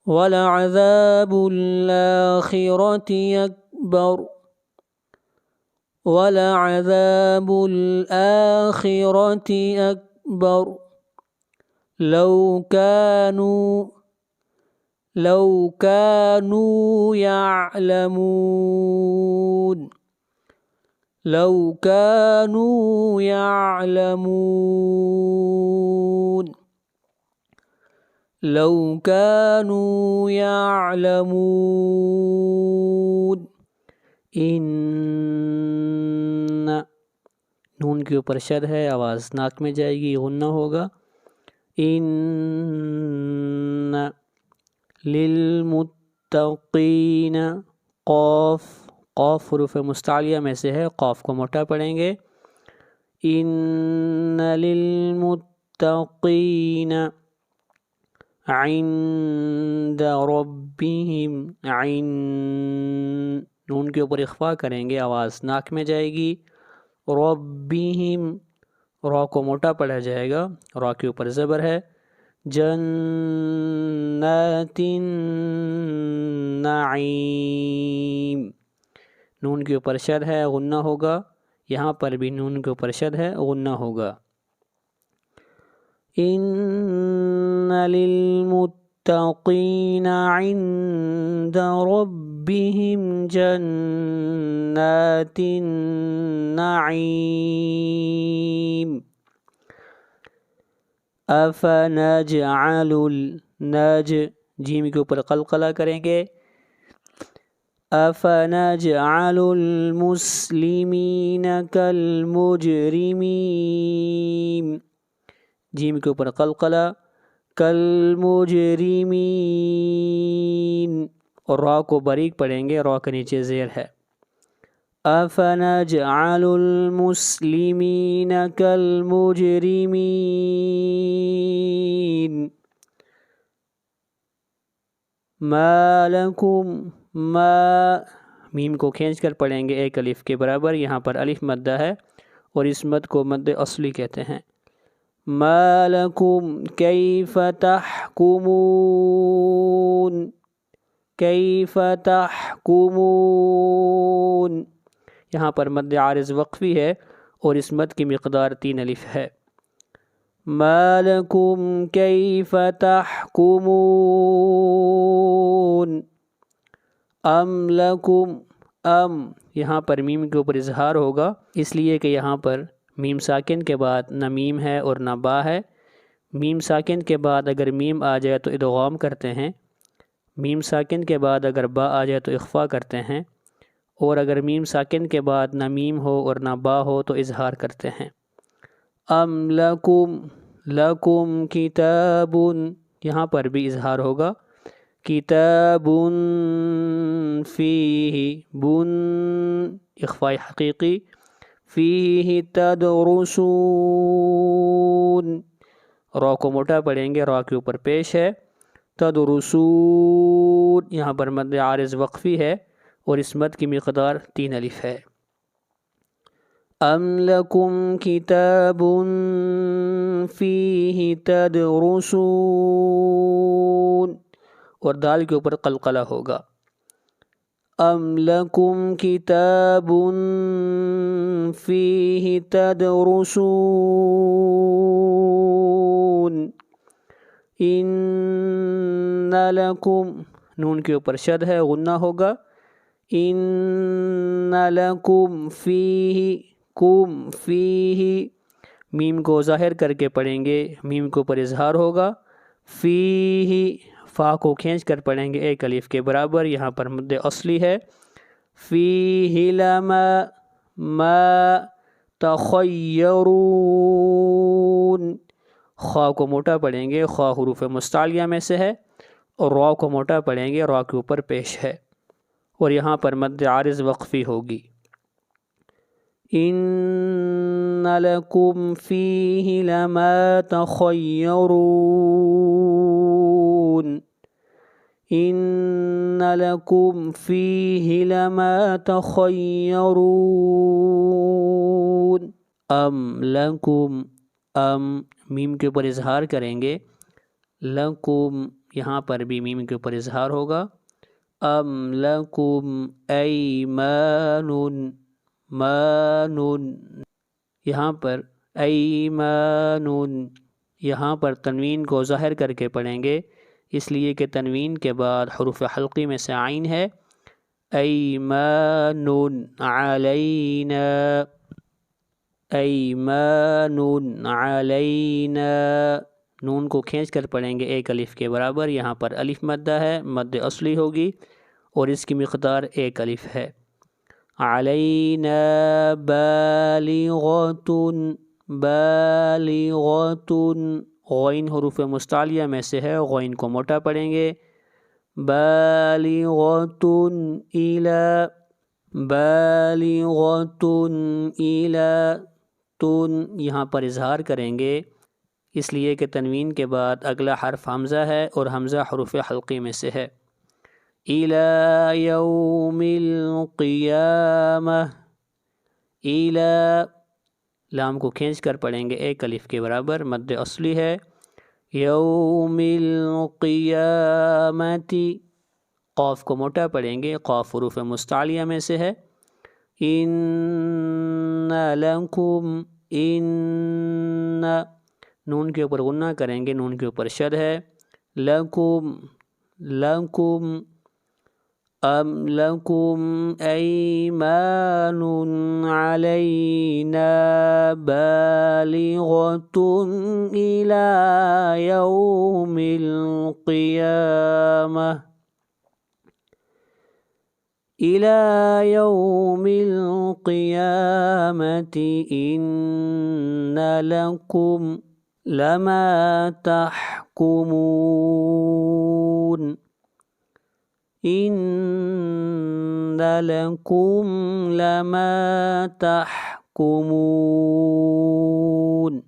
وَلَعَذَابُ الْآخِرَةِ أَكْبَرُ وَلَعَذَابُ الْآخِرَةِ أَكْبَرُ لَوْ كَانُوا يَعْلَمُونَ لَوْ كَانُوا يَعْلَمُونَ لَوْ كَانُوا يَعْلَمُونَ۔ ان نون کے اوپر شد ہے، آواز ناک میں جائے گی، غنہ ہوگا۔ ان للمتقین قاف قاف حروف مستعلیہ میں سے ہے، قاف کو موٹا پڑھیں گے۔ ان للمتقین عند ربهم نون کے اوپر اخفا کریں گے، آواز ناک میں جائے گی۔ ربهم را کو موٹا پڑھا جائے گا، را کے اوپر زبر ہے۔ جنات النعیم نون کے اوپر شد ہے، غنہ ہوگا، یہاں پر بھی نون کے اوپر شد ہے، غنہ ہوگا۔ ان للمتقین عند ربهم جنات النعیم افنجعل جیم کے اوپر قلقلہ کریں گے۔ افنجعل المسلمین کالمجرمین جیم کے اوپر قلقلہ، کالمجرمین اور را کو باریک پڑھیں گے، را کے نیچے زیر ہے۔ افنجعل المسلمین کالمجرمین ما لکم میم کو کھینچ کر پڑھیں گے ایک الف کے برابر، یہاں پر الف مدہ ہے اور اس مد کو مد اصلی کہتے ہیں۔ ما لکم کیف تحکمون کیف تحکمون یہاں پر مد عارض وقفی ہے اور اس مد کی مقدار 3 الف ہے۔ ما لکم کیف تحکمون ام لکم یہاں پر میم کے اوپر اظہار ہوگا، اس لیے کہ یہاں پر میم ساکن کے بعد نہ میم ہے اور نہ با ہے۔ میم ساکن کے بعد اگر میم آ جائے تو ادغام کرتے ہیں، میم ساکن کے بعد اگر با آ جائے تو اخفا کرتے ہیں، اور اگر میم ساکن کے بعد نہ میم ہو اور نہ با ہو تو اظہار کرتے ہیں۔ ام لکم کتاب، یہاں پر بھی اظہار ہوگا، کتاب فیہ بن اخفاء حقیقی، فیہ تدرسون، را کو موٹا پڑھیں گے، را کے اوپر پیش ہے، تدرسون یہاں پر مد عارض وقفی ہے اور اس مد کی مقدار 3 الف ہے۔ ام لکم کتاب فیہ تدرسون، اور دال کے اوپر قلقلہ ہوگا، ام لکم کتاب فیہ تدرسون، ان لکم نون کے اوپر شد ہے، غنہ ہوگا، ان لکم فیہ کم فیہ، میم کو ظاہر کر کے پڑھیں گے، میم کے اوپر اظہار ہوگا، فیہ فا کو کھینچ کر پڑھیں گے 1 الف کے برابر، یہاں پر مد اصلی ہے، فیہ لما ما تخیرون، خا کو موٹا پڑھیں گے، خا حروف مستعلیہ میں سے ہے، اور را کو موٹا پڑھیں گے، را کے اوپر پیش ہے، اور یہاں پر مد عارض وقفی ہوگی، ان لکم فیہ لما تخیرون، ان لکم فیہ لما تخیرون، ام لکم، ام میم کے اوپر اظہار کریں گے، لکم یہاں پر بھی میم کے اوپر اظہار ہوگا، ام لکم ایمان، مان یہاں پر ایمان، یہاں پر تنوین کو ظاہر کر کے پڑھیں گے، اس لیے کہ تنوین کے بعد حروف حلقی میں سے عین ہے، ایمان علینا، ایمان علینا، نون کو کھینچ کر پڑھیں گے 1 الف کے برابر، یہاں پر الف مدہ ہے، مد اصلی ہوگی اور اس کی مقدار 1 الف ہے، علینا بالغۃ، بالغۃ، غین حروف مستعلیہ میں سے ہے، غین کو موٹا پڑھیں گے، بالغۃ الی، بالغۃ الی، تن یہاں پر اظہار کریں گے، اس لیے کہ تنوین کے بعد اگلا حرف حمزہ ہے اور حمزہ حروف حلقی میں سے ہے، الی یوم القیامہ، الی لام کو کھینچ کر پڑھیں گے 1 الف کے برابر، مد اصلی ہے، یوم القیامۃ، قاف کو موٹا پڑھیں گے، قاف حروف مستعلیہ میں سے ہے، ان لکم، ان نون کے اوپر غنہ کریں گے، نون کے اوپر شد ہے، لکم، لکم، ام لکم ایمان علینا بالغۃ الی یوم القیامہ، الی یوم القیامۃ ان لکم لما تحکمون، ان لکم لما تحکمون،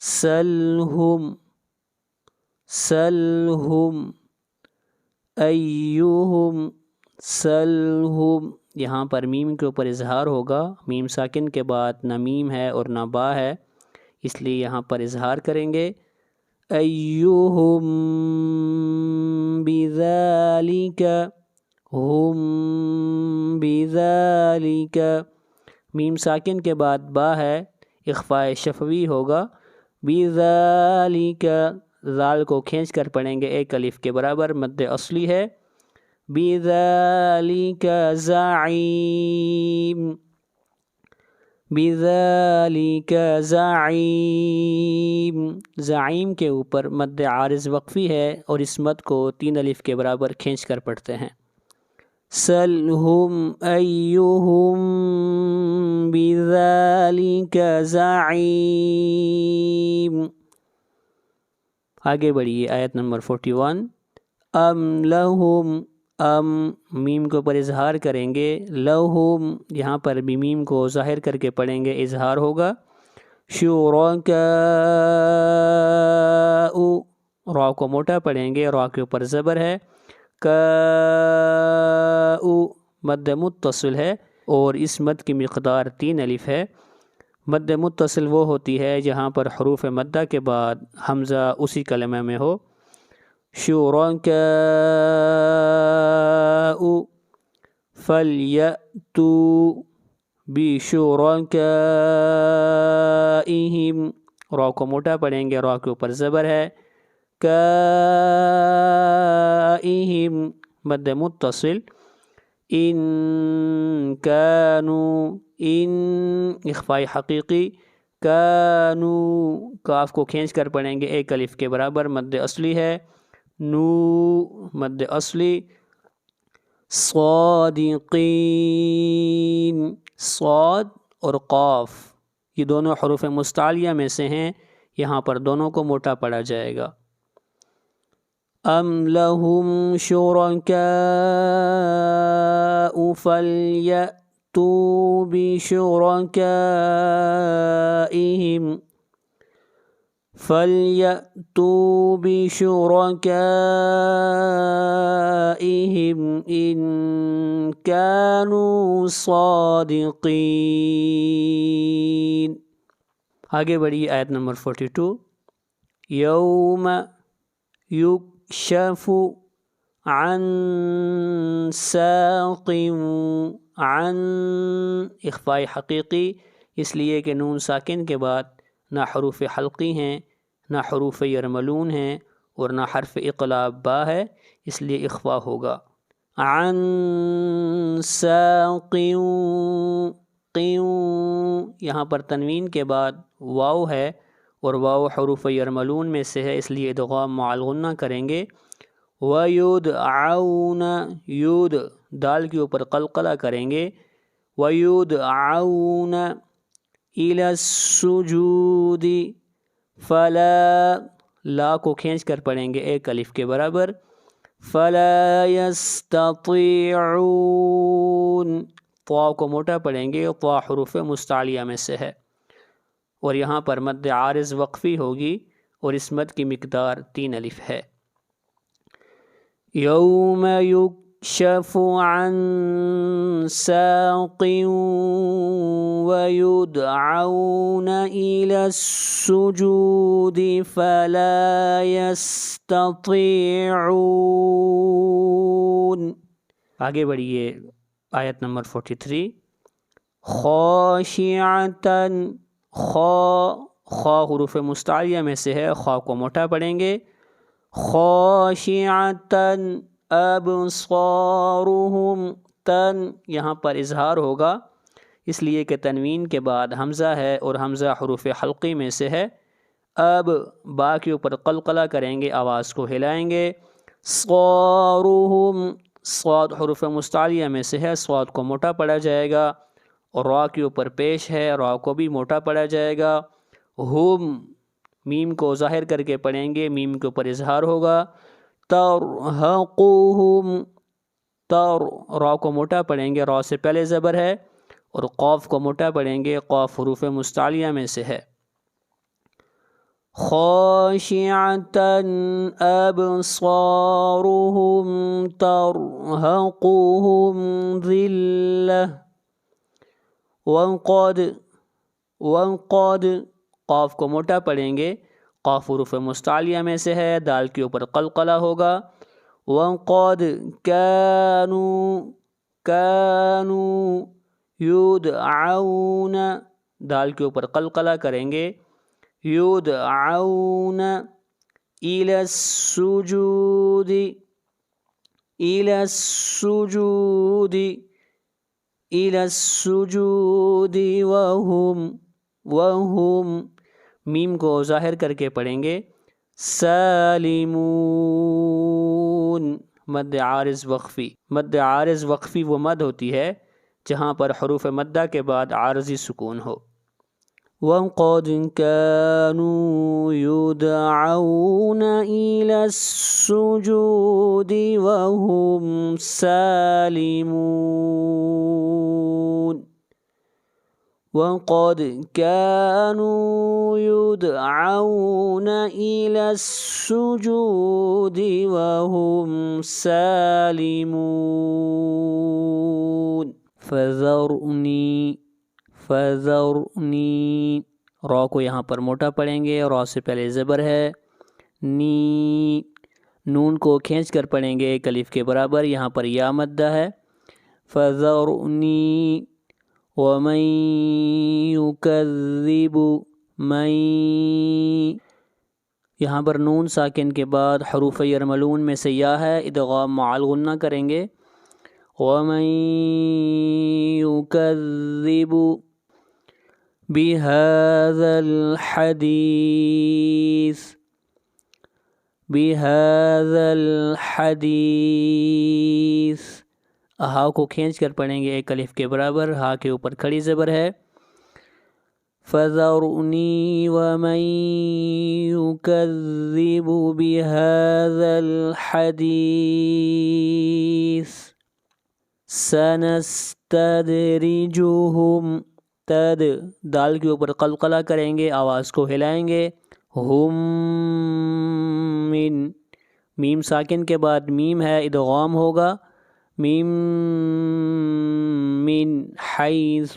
سلہم، سلہم ایہم، سلہم یہاں پر میم کے اوپر اظہار ہوگا، میم ساکن کے بعد نہ میم ہے اور نہ با ہے، اس لیے یہاں پر اظہار کریں گے، ایہم بذالک، ہم بذالک، میم ساکن کے بعد با ہے، اخفاء شفوی ہوگا، بذالک، ذال کو کھینچ کر پڑھیں گے 1 الف کے برابر، مد اصلی ہے، بذالک زعیم، بذالک زعیم، زعیم کے اوپر مد عارض وقفی ہے اور اس مد کو 3 الف کے برابر کھینچ کر پڑھتے ہیں۔ سلہم ایہم بذالک زعیم۔ آگے بڑھیے آیت نمبر 41۔ ام لہم، ام میم کو پر اظہار کریں گے، لہم یہاں پر بھی میم کو ظاہر کر کے پڑھیں گے، اظہار ہوگا۔ شرکاء، را کو موٹا پڑھیں گے، را کے اوپر زبر ہے، کاء مد متصل ہے اور اس مد کی مقدار 3 الف ہے۔ مد متصل وہ ہوتی ہے جہاں پر حروف مدہ کے بعد حمزہ اسی کلمہ میں ہو۔ شرکاء فلیأتوا بشرکائہم، را کو موٹا پڑھیں گے، را کے اوپر زبر ہے، کائہم مد متصل۔ ان کانوا، ان اخفاء حقیقی، کانوا کاف کو کھینچ کر پڑھیں گے، 1 الف کے برابر، مد اصلی ہے، نو مد اصلی۔ صادقین، صاد اور قاف یہ دونوں حروف مستعلیہ میں سے ہیں، یہاں پر دونوں کو موٹا پڑھا جائے گا۔ ام لہم شرکاء فلیأتوا بشرکائہم، فلیأتوا بشرکائہم ان کانوا صادقین۔ آگے بڑھیے آیت نمبر 42۔ یوم یکشف عن ساق، عن اخفاء حقیقی اس لیے کہ نون ساکن کے بعد نہ حروف حلقی ہیں، نہ حروف یرملون ہیں اور نہ حرف اقلاب با ہے، اس لیے اخفاء ہوگا۔ عن ساق، یہاں پر تنوین کے بعد واو ہے اور واو حروف یرملون میں سے ہے، اس لیے ادغام مع الغنہ کریں گے۔ وَيُدْعَوْنَ، یود دال کے اوپر قلقلہ کریں گے، وَيُدْعَوْنَ إِلَى السُّجُودِ فَلَا، لا کو کھینچ کر پڑھیں گے 1 الف کے برابر، فَلَا يَسْتَطِيعُونَ، طا کو موٹا پڑھیں گے، طا حروف مستعلیہ میں سے ہے اور یہاں پر مد عارض وقفی ہوگی اور اس مد کی مقدار 3 الف ہے۔ یوم یکشف عن ساق ویدعون إلی السجود فلا یستطیعون۔ آگے بڑھیے آیت نمبر 43۔ خاشعتاً، خا حروف مستعلیہ میں سے ہے، خا کو موٹا پڑھیں گے، خاشعتاً ابصارہم، تن یہاں پر اظہار ہوگا اس لیے کہ تنوین کے بعد حمزہ ہے اور حمزہ حروف حلقی میں سے ہے۔ اب با کے اوپر قلقلہ کریں گے، آواز کو ہلائیں گے، صارہم، صاد حروف مستعلیہ میں سے ہے، صاد کو موٹا پڑھا جائے گا اور را کے اوپر پیش ہے، را کو بھی موٹا پڑھا جائے گا۔ ہم میم کو ظاہر کر کے پڑھیں گے، میم کے اوپر اظہار ہوگا۔ ترہقہم، تر را کو موٹا پڑھیں گے، را سے پہلے زبر ہے اور قاف کو موٹا پڑھیں گے، قاف حروف مستعلیہ میں سے ہے۔ خاشعتاً ابصارہم ترہقہم ذلہ، وقد قاف کو موٹا پڑھیں گے، قاف حروف مستعلیہ میں سے ہے، دال کے اوپر قلقلہ ہوگا۔ وقد کانوا یدعون، دال کے اوپر قلقلہ کریں گے، یدعون إلی السجود، إلى السجود إلى السجود وهم میم کو ظاہر کر کے پڑھیں گے سالمون مد عارض وقفی وہ مد ہوتی ہے جہاں پر حروف مدہ کے بعد عارضی سکون ہو وَقَدْ كَانُوا يُدْعَوْنَ إِلَى السُّجُودِ وَهُمْ سَالِمُونَ وَقَدْ كَانُوا يُدْعَوْنَ إِلَى السُّجُودِ وَهُمْ سَالِمُونَ فَذَرْنِي را کو یہاں پر موٹا پڑھیں گے، را سے پہلے زبر ہے، نون کو کھینچ کر پڑھیں گے ایک الف کے برابر، یہاں پر یا مدہ ہے فَذَرْنِي وَمَن يُكَذِّبُ یہاں پر نون ساکن کے بعد حروف یرملون میں سے یا ہے، ادغام مع الغنہ کریں گے وَمَن يُكَذِّبُ بِهَذَا الْحَدِيثِ ہا کو کھینچ کر پڑھیں گے ایک الف کے برابر، ہا کے اوپر کھڑی زبر ہے فَذَرْنِي وَمَن يُكَذِّبُ بِهَذَا الْحَدِيثِ سَنَسْتَدْرِجُهُمْ دال کے اوپر قلقلہ کریں گے، آواز کو ہلائیں گے من میم ساکن کے بعد میم ہے، ادغام ہوگا میم من حیث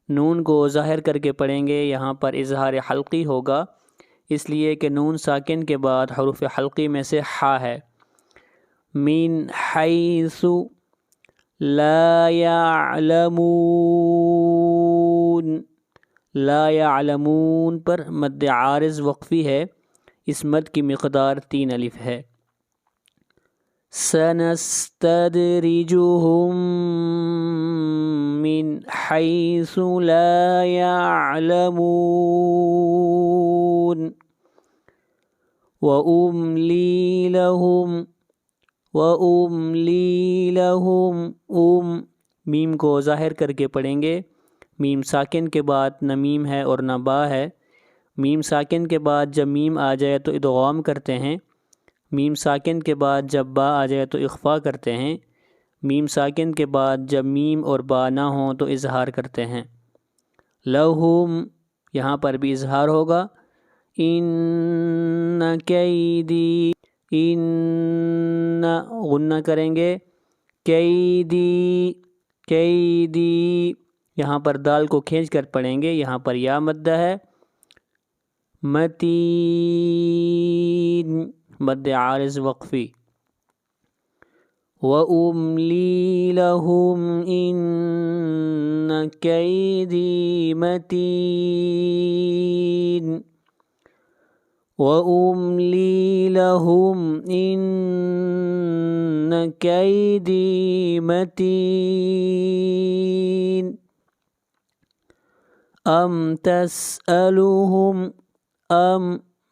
نون کو ظاہر کر کے پڑھیں گے، یہاں پر اظہار حلقی ہوگا اس لیے کہ نون ساکن کے بعد حروف حلقی میں سے حا ہے من حیث لا یعلمون پر مد عارض وقفی ہے، اس مد کی مقدار 3 الف ہے سنستدرجهم من حيث لا يعلمون وَأُمْلِي لَهُمْ میم کو ظاہر کر کے پڑھیں گے، میم ساکن کے بعد نہ میم ہے اور نہ با ہے، میم ساکن کے بعد جب میم آ جائے تو ادغام کرتے ہیں، میم ساکن کے بعد جب با آ جائے تو اخفا کرتے ہیں، میم ساکن کے بعد جب میم اور با نہ ہوں تو اظہار کرتے ہیں لہم یہاں پر بھی اظہار ہوگا ان کیدی ان غنہ کریں گے کیدی یہاں پر دال کو کھینچ کر پڑھیں گے، یہاں پر یا مدہ ہے متین مد عارض وقفی وَأُمْلِي لَهُمْ إِنَّ كَيْدِي مَتِينٌ وَأُمْلِي لَهُمْ إِنَّ كَيْدِي مَتِينٌ أَمْ تَسْأَلُهُمْ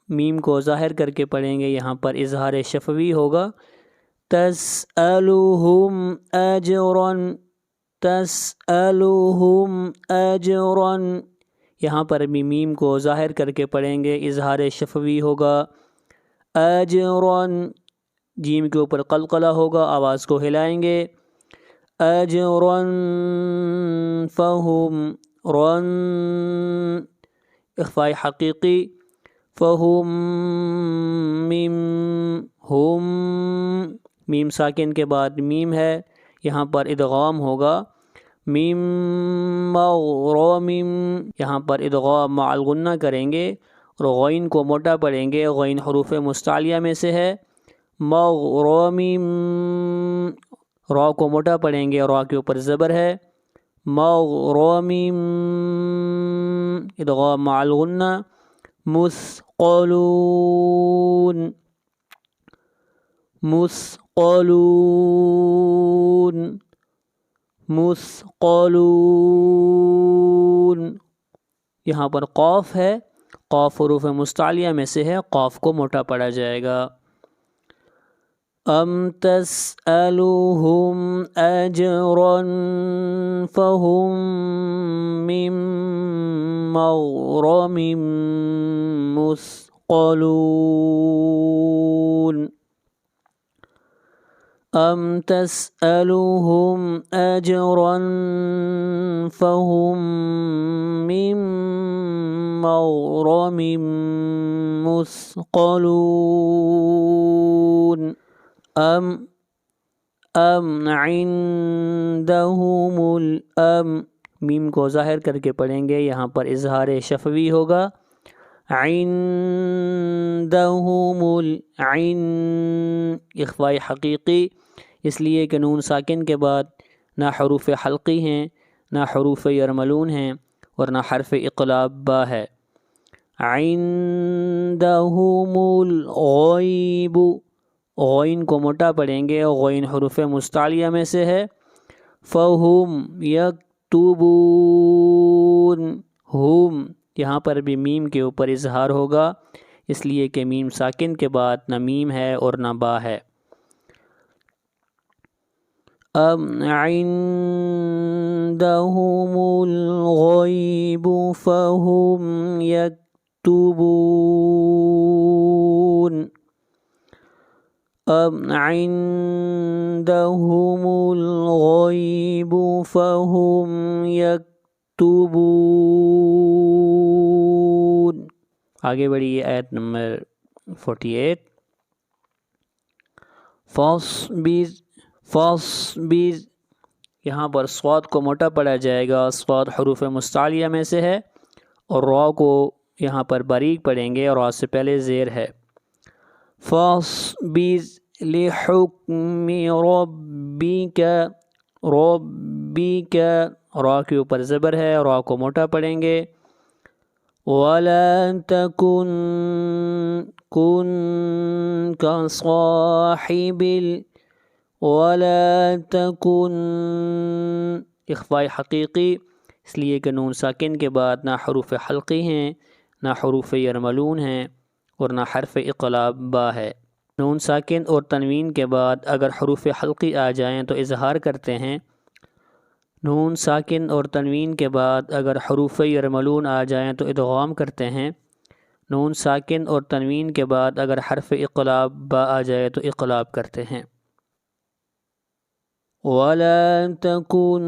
میم کو ظاہر کر کے پڑھیں گے، یہاں پر اظہار شفوی ہوگا تَسْأَلُهُمْ أَجْرًا یہاں پر بھی میم کو ظاہر کر کے پڑھیں گے، اظہار شفوی ہوگا أجرًا جیم کے اوپر قلقلہ ہوگا، آواز کو ہلائیں گے أجرًا فَهُمْ رن اخفاء حقیقی فَهُمْ میم ساکن کے بعد میم ہے، یہاں پر ادغام ہوگا میم مغرم یہاں پر ادغام مع الغنہ کریں گے اور غین کو موٹا پڑھیں گے، غین حروف مستعلیہ میں سے ہے مغرم را کو موٹا پڑھیں گے، را کے اوپر زبر ہے مغرم ادغام مع الغنہ مثقلون مثقلون مثقلون، یہاں پر قاف ہے، قاف حروف مستعلیہ میں سے ہے، قاف کو موٹا پڑھا جائے گا۔ ام تسألهم اجرا فهم من مغرم مثقلون، ام تسألهم اجرا فهم من مغرم مثقلون، ام عندهم میم کو ظاہر کر کے پڑھیں گے، یہاں پر اظہار شفوی ہوگا، عندهم اخفاء حقیقی، اس لیے کہ نون ساکن کے بعد نہ حروف حلقی ہیں، نہ حروف یرملون ہیں، اور نہ حرف اقلاب با ہے۔ عندهم الغیب، غین کو موٹا پڑھیں گے، غین حروف مستعلیہ میں سے ہے۔ فہم یکتبون، ہم یہاں پر بھی میم کے اوپر اظہار ہوگا، اس لیے کہ میم ساکن کے بعد نہ میم ہے اور نہ با ہے۔ ام عندهم الغیب فہم یکتبون، ام عندهم الغیب فہم یکتبون۔ آگے بڑھیے آیت نمبر 48۔ فاصبر، یہاں پر صاد کو موٹا پڑھا جائے گا، صاد حروف مستعلیہ میں سے ہے، اور را کو یہاں پر باریک پڑھیں گے، اور را سے پہلے زیر ہے۔ فاصبر لحکم ربک، ربک را کے اوپر زبر ہے، را کو موٹا پڑھیں گے۔ ولا تکن كصاحب ولا تکن، اخفاء حقیقی، اس لیے کہ نون ساکن کے بعد نہ حروف حلقی ہیں، نہ حروف یرملون ہیں، اور نہ حرف اقلاب با ہے۔ نون ساکن اور تنوین کے بعد اگر حروف حلقی آ جائیں تو اظہار کرتے ہیں، نون ساکن اور تنوین کے بعد اگر حروف یرملون آ جائیں تو ادغام کرتے ہیں، نون ساکن اور تنوین کے بعد اگر حرف اقلاب با آ جائے تو اقلاب کرتے ہیں۔ وَلَا تَكُنْ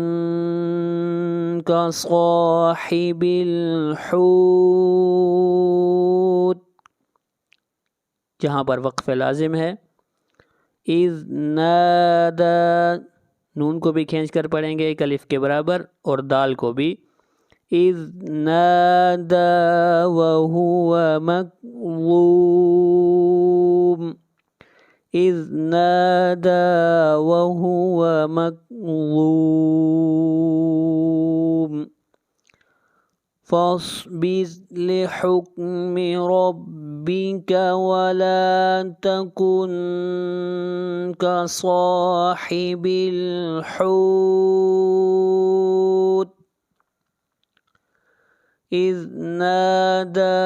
كَصَاحِبِ الْحُوتِ، جہاں پر وقف لازم ہے۔ اِذْ نَادَى، نون کو بھی کھینچ کر پڑھیں گے ایک الف کے برابر، اور دال کو بھی۔ اِذْ نَادَى وَهُوَ مَكْظُومٌ، اِذْ نَادَى وَهُوَ مَكْظُومٌ، فَاصْبِرْ لِحُكْمِ رَبِّكَ وَلَا تَكُنْ كَصَاحِبِ الْحُوتِ إِذْ نَادَى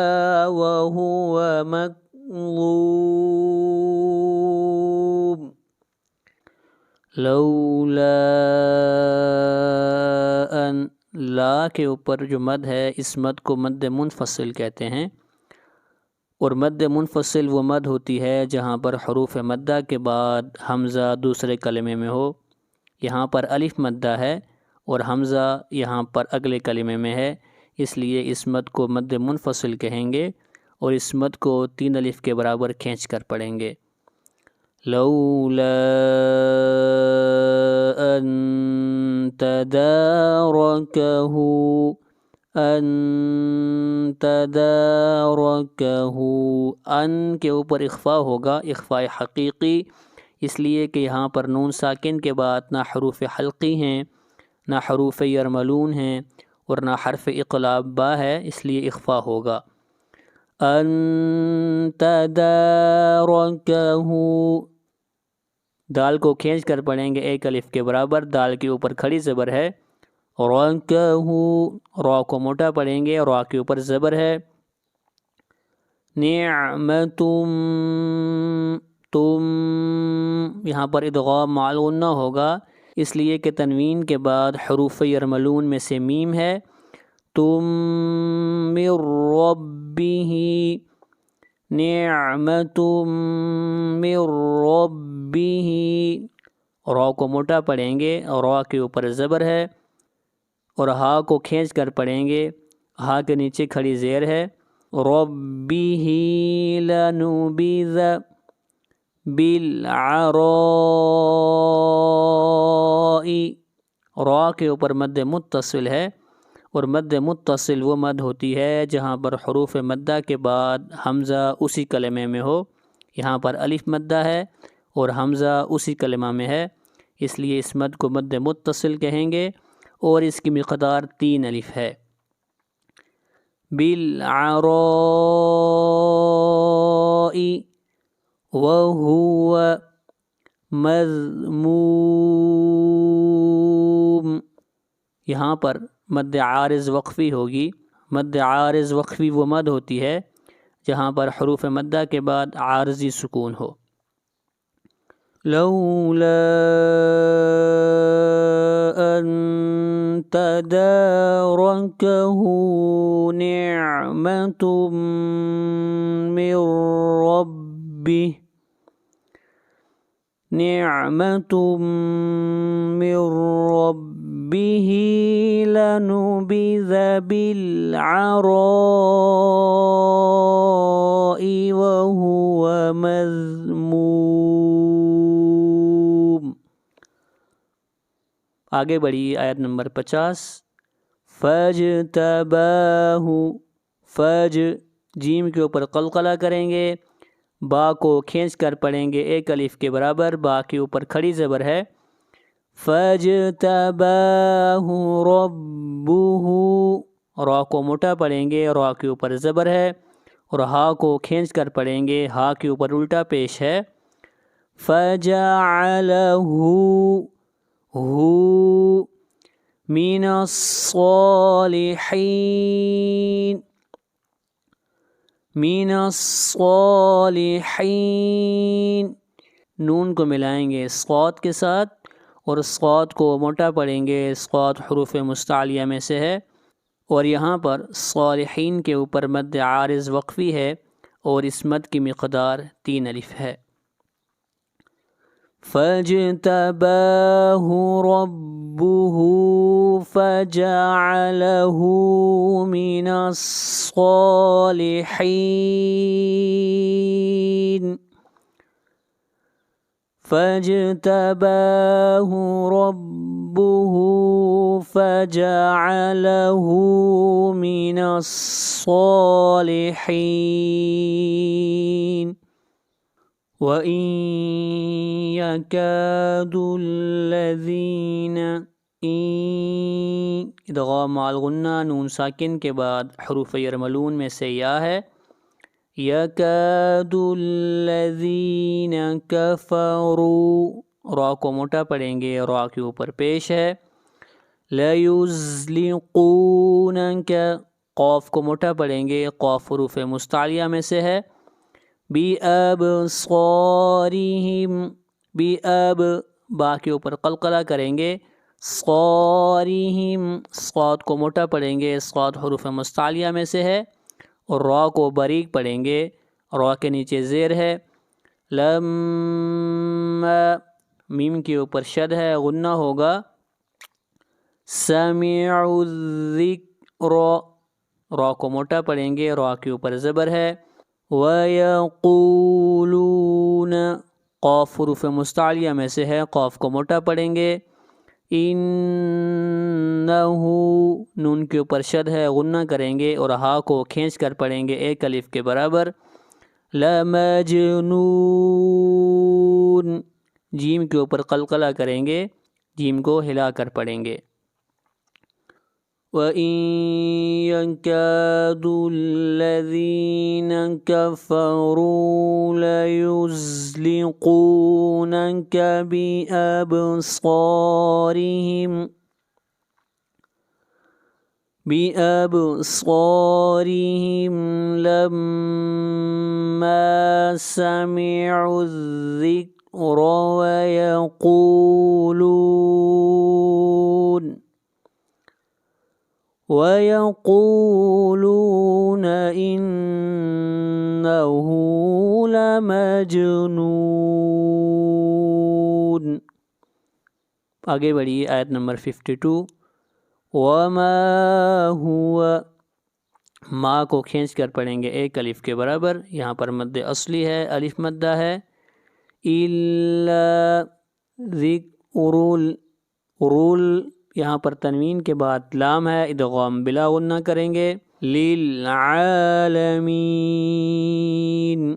وَهُوَ مَكْظُومٌ، لولا ان، لا کے اوپر جو مد ہے اس مد کو مد منفصل کہتے ہیں، اور مد منفصل وہ مد ہوتی ہے جہاں پر حروف مدہ کے بعد حمزہ دوسرے کلمے میں ہو۔ یہاں پر الف مدہ ہے اور حمزہ یہاں پر اگلے کلمے میں ہے، اس لیے اس مد کو مد منفصل کہیں گے، اور اس مد کو 3 الف کے برابر کھینچ کر پڑھیں گے۔ لولا ان تدارکہ، ان تدارکہ، ان کے اوپر اخفاء ہوگا، اخفاء حقیقی، اس لیے کہ یہاں پر نون ساکن کے بعد نہ حروف حلقی ہیں، نہ حروف یرملون ہیں، اور نہ حرف اقلاب با ہے، اس لیے اخفاء ہوگا۔ ان تدارکہ، دال کو کھینچ کر پڑھیں گے ایک الف کے برابر، دال کے اوپر کھڑی زبر ہے، رَكَهُ، را کو موٹا پڑھیں گے، را کے اوپر زبر ہے، نعمتم، تم، یہاں پر ادغام مع الغنہ ہوگا، اس لیے کہ تنوین کے بعد حروف یرملون میں سے میم ہے، تم من ربہ، نعمتم من ربہ، را کو موٹا پڑھیں گے، را کے اوپر زبر ہے، اور ہا کو کھینچ کر پڑھیں گے، ہا کے نیچے کھڑی زیر ہے، ربہ لنبذ بالعراء، را کے اوپر مد متصل ہے، اور مد متصل وہ مد ہوتی ہے جہاں پر حروف مدہ کے بعد حمزہ اسی کلمے میں ہو، یہاں پر الف مدہ ہے اور حمزہ اسی کلمہ میں ہے، اس لیے اس مد کو مد متصل کہیں گے، اور اس کی مقدار 3 الف ہے، بالعراء وهو مذموم، یہاں پر مد عارض وقفی ہوگی، مد عارض وقفی وہ مد ہوتی ہے جہاں پر حروف مدہ کے بعد عارضی سکون ہو، لولا ان تدارکہ نعمت من ربہ، نعمت من ربہ لنبذ بالعراء وهو مذموم۔ آگے بڑھی آیت نمبر 50، فاجتباہ، فج، جیم کے اوپر قلقلہ کریں گے، با کو کھینچ کر پڑھیں گے ایک الف کے برابر، با کے اوپر کھڑی زبر ہے، فاجتباہ ربہ، را کو موٹا پڑھیں گے، را کے اوپر زبر ہے، اور ہا کو کھینچ کر پڑھیں گے، ہا کے اوپر الٹا پیش ہے، فجعلہ ہو من الصالحین، من الصالحین، نون کو ملائیں گے صاد کے ساتھ، اور صاد کو موٹا پڑھیں گے، صاد حروف مستعلیہ میں سے ہے، اور یہاں پر صالحین کے اوپر مد عارض وقفی ہے، اور اس مد کی مقدار 3 الف ہے، فاجتباہ ربہ فجعلہ من الصالحین، فاجتباہ ربہ فجعلہ من الصالحین، وَإِن يَكَادُ الَّذِينَ، ادغام مع الغنہ، نون ساکن کے بعد حروف یرملون میں سے یا ہے، یکاد الذین کفروا، را کو موٹا پڑھیں گے، را کے اوپر پیش ہے، لیزلقونک، قاف کو موٹا پڑھیں گے، قاف حروف مستعلیہ میں سے ہے، بِأَبْصَارِهِمْ، بِأَب، با کے اوپر قلقلہ کریں گے، صَارِهِمْ، صاد کو موٹا پڑھیں گے، صاد حروف مستعلیہ میں سے ہے، اور را کو باریک پڑھیں گے، را کے نیچے زیر ہے، لما، میم کے اوپر شد ہے، غنہ ہوگا، سَمِعُوا الذِّکْرَ، را کو موٹا پڑھیں گے، را کے اوپر زبر ہے، وَيَقُولُونَ، قاف حروف مستعلیہ میں سے ہے، قاف کو موٹا پڑھیں گے، انہو، نون کے اوپر شد ہے، غنہ کریں گے، اور ہا کو کھینچ کر پڑھیں گے ایک الف کے برابر، لَمَجْنُونَ، جیم کے اوپر قلقلہ کریں گے، جیم کو ہلا کر پڑھیں گے، وَإِن يَكَادُ الَّذِينَ كَفَرُوا لَيُزْلِقُونَكَ بِأَبْصَارِهِمْ لَمَّا سَمِعُوا الذِّكْرَ وَيَقُولُونَ إِنَّهُ لَمَجْنُونٌ۔ آگے بڑھیے آیت نمبر 52۔ وَمَا هُوَ، ما کو کھینچ کر پڑھیں گے ایک الف کے برابر، یہاں پر مد اصلی ہے، الف مدہ ہے۔ إِلَّا ذِكْرٌ، یہاں پر تنوین کے بعد لام ہے، ادغام بلا غنہ کریں گے، لِلْعَالَمِينَ۔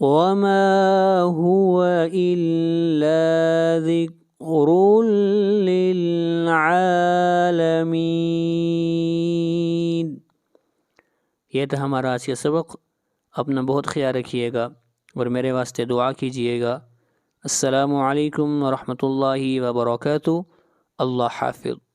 وَمَا هُوَ إِلَّا ذِكْرٌ لِلْعَالَمِينَ۔ یہ تھا ہمارا آج کا سبق۔ اپنا بہت خیال رکھیے گا اور میرے واسطے دعا کیجیے گا۔ السلام علیکم ورحمۃ اللہ وبرکاتہ۔ اللہ حافظ۔